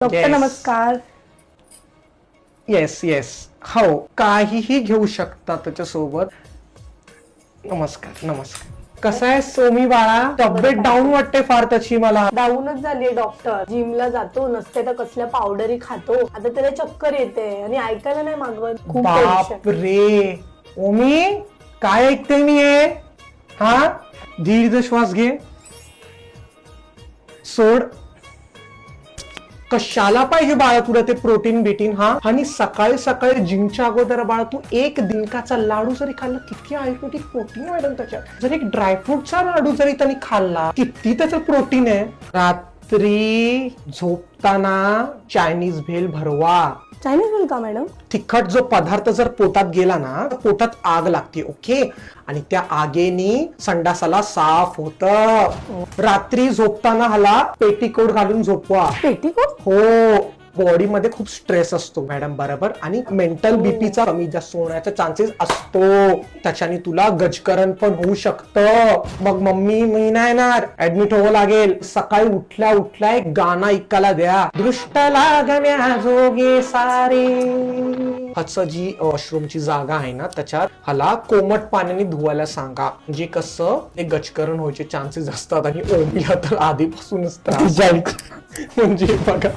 Doctor Yes. नमस्कार. Yes yes हो काहीही घेऊ शकता त्याच्यासोबत. नमस्कार नमस्कार. कसं आहे सोमी बाळा? तब्येत डाऊन वाटते फार त्याची मला. डाऊनच झालीये डॉक्टर. जिमला जातो, नसते तर कसल्या पावडरी खातो. आता त्याला चक्कर येते आणि ऐकायला नाही मागवत. खूप टेन्शन. बाप रे ओमी, काय ऐकते मी हे? हा, दीर्घ श्वास घे, सोड. कशाला पाहिजे बाळा तुला ते प्रोटीन बिटीन? हा, आणि सकाळी सकाळी जिमच्या अगोदर बाळा तू एक दिनकाचा लाडू जरी खाल्ला, किती आयुर्वेदिक प्रोटीन वाढेल त्याच्यात. जर एक ड्रायफ्रुटचा लाडू जरी त्यांनी खाल्ला, किती त्याचं प्रोटीन आहे. रात्री झोपताना चायनीज भेल भरवा. चायनीज बोल का मॅडम? तिखट जो पदार्थ जर पोटात गेला ना, पोटात आग लागते. ओके, आणि त्या आगेनी संडासाला साफ होत. रात्री झोपताना हाला पेटीकोट घालून झोपवा. पेटीकोट? हो, बॉडी मध्ये खूप स्ट्रेस असतो मॅडम, बरोबर. आणि मेंटल बीपीचा कमी जास्त होण्याचा चान्सेस असतो. त्याच्याने तुला गजकरण पण होऊ शकतं. मग मम्मी मी नाही येणार, ऍडमिट व्हावं लागेल. सकाळी उठल्या उठल्या एक गाणं ऐकायला द्या, दृष्ट लागण्या जोगे सारे. ह्याचं जी वॉशरूमची जागा आहे ना, त्याच्यात हाला कोमट पाण्याने धुवायला सांगा. म्हणजे कसं एक गजकरण व्हायचे चान्सेस असतात. आणि ओमीला तर आधीपासूनच त्रास आहे. म्हणजे बघा